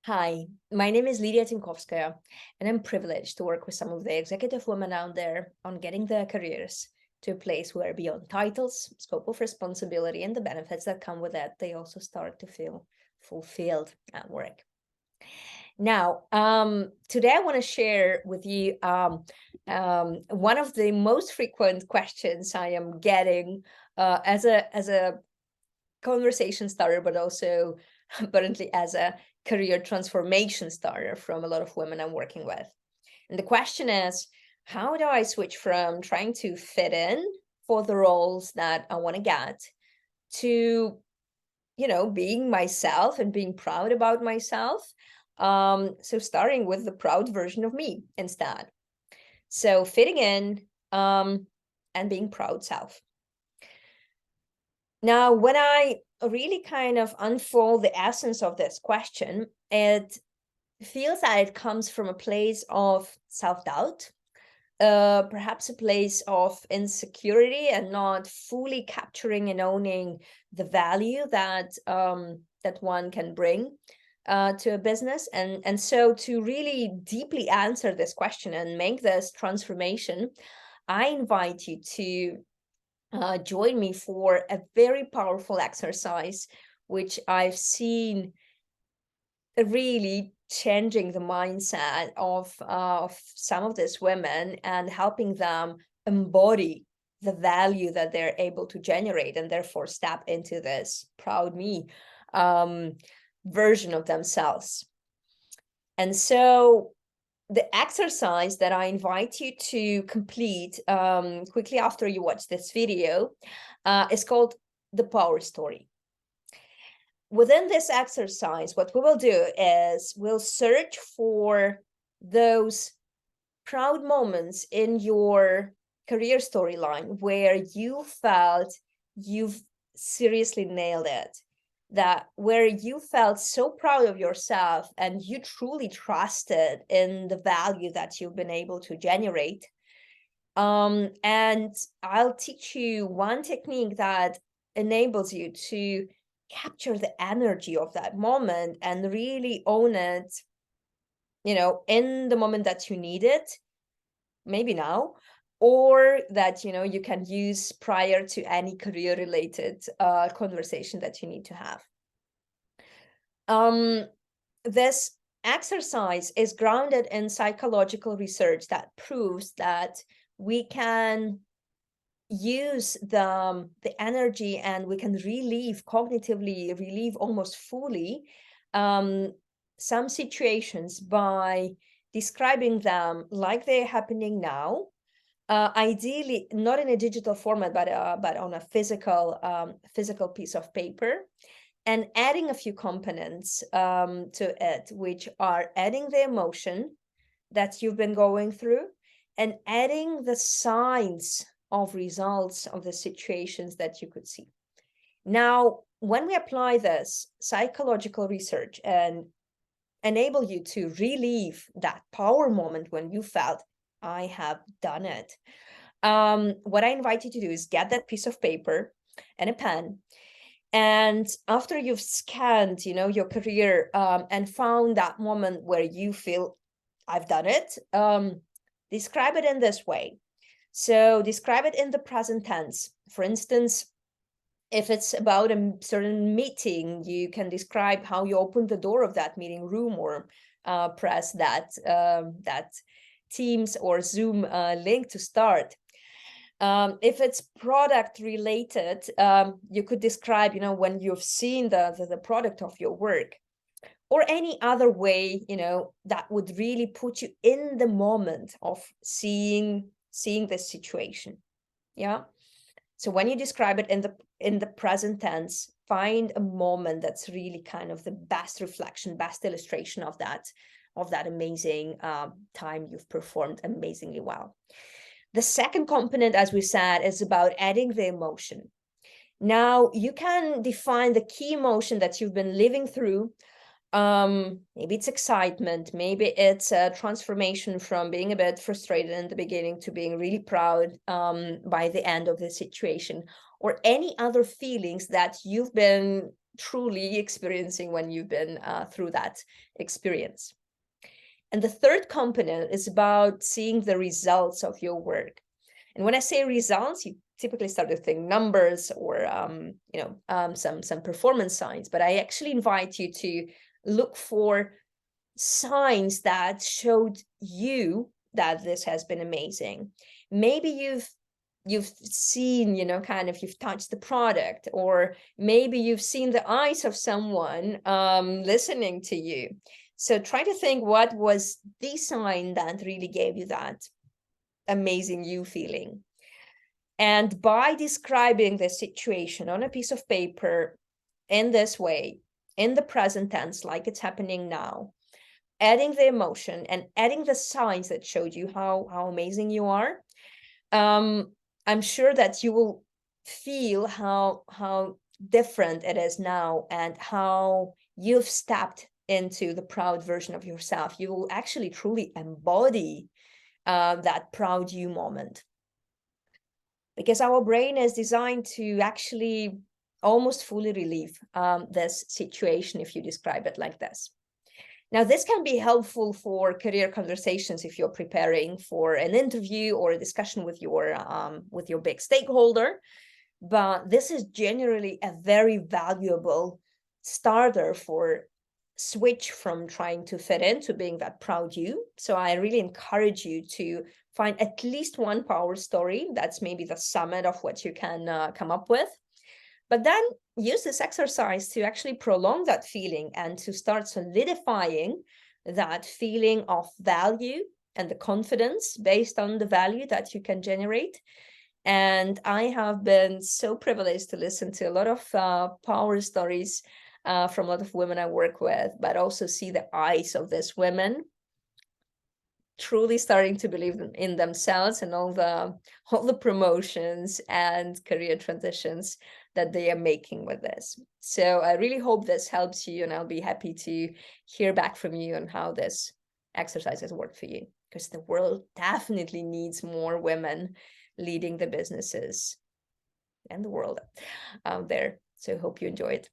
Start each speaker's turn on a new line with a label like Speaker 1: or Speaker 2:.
Speaker 1: Hi, my name is Lydia Timkovskaya, and I'm privileged to work with some of the executive women out there on getting their careers to a place where, beyond titles, scope of responsibility, and the benefits that come with it, they also start to feel fulfilled at work. Now, today I want to share with you one of the most frequent questions I am getting as a conversation starter, but also apparently as a career transformation starter from a lot of women I'm working with. And the question is, how do I switch from trying to fit in for the roles that I want to get to, being myself and being proud about myself? So starting with the proud version of me instead. So fitting in and being proud self. Now, when I really kind of unfold the essence of this question, it feels that it comes from a place of self-doubt, perhaps a place of insecurity and not fully capturing and owning the value that one can bring to a business. And so to really deeply answer this question and make this transformation, I invite you to join me for a very powerful exercise, which I've seen really changing the mindset of some of these women and helping them embody the value that they're able to generate and therefore step into this proud me um, version of themselves. And so the exercise that I invite you to complete quickly after you watch this video is called the power story. Within this exercise, what we will do is we'll search for those proud moments in your career storyline where you felt you've seriously nailed it, that where you felt so proud of yourself and you truly trusted in the value that you've been able to generate. And I'll teach you one technique that enables you to capture the energy of that moment and really own it, in the moment that you need it, maybe now, or that, you can use prior to any career related conversation that you need to have. This exercise is grounded in psychological research that proves that we can use the energy and we can cognitively relieve almost fully some situations by describing them like they're happening now, ideally not in a digital format but on a physical piece of paper, and adding a few components to it, which are adding the emotion that you've been going through and adding the signs of results of the situations that you could see. Now, when we apply this psychological research and enable you to relive that power moment when you felt, I have done it, what I invite you to do is get that piece of paper and a pen. And after you've scanned, your career and found that moment where you feel, I've done it, describe it in this way. So describe it in the present tense. For instance, if it's about a certain meeting, you can describe how you opened the door of that meeting room or press that Teams or Zoom link to start. If it's product related, you could describe, when you've seen the product of your work, or any other way, that would really put you in the moment of seeing the situation. Yeah. So when you describe it in the present tense, find a moment that's really kind of the best reflection, best illustration of that amazing time you've performed amazingly well. The second component, as we said, is about adding the emotion. Now, you can define the key emotion that you've been living through. Maybe it's excitement, maybe it's a transformation from being a bit frustrated in the beginning to being really proud by the end of the situation, or any other feelings that you've been truly experiencing when you've been through that experience. And the third component is about seeing the results of your work. And when I say results, you typically start to think numbers or some performance signs, but I actually invite you to look for signs that showed you that this has been amazing. Maybe you've seen, you've touched the product, or maybe you've seen the eyes of someone listening to you. So try to think, what was the sign that really gave you that amazing you feeling? And by describing the situation on a piece of paper in this way, in the present tense, like it's happening now, adding the emotion and adding the signs that showed you how amazing you are, I'm sure that you will feel how different it is now, and how you've stepped into the proud version of yourself. You will actually truly embody that proud you moment, because our brain is designed to actually almost fully relieve this situation if you describe it like this. Now, this can be helpful for career conversations if you're preparing for an interview or a discussion with your big stakeholder, but this is generally a very valuable starter for switch from trying to fit in to being that proud you. So I really encourage you to find at least one power story that's maybe the summit of what you can come up with. But then use this exercise to actually prolong that feeling and to start solidifying that feeling of value and the confidence based on the value that you can generate. And I have been so privileged to listen to a lot of power stories from a lot of women I work with, but also see the eyes of these women truly starting to believe in themselves and all the promotions and career transitions that they are making with this. So I really hope this helps you, and I'll be happy to hear back from you on how this exercise has worked for you, because the world definitely needs more women leading the businesses and the world out there. So hope you enjoy it.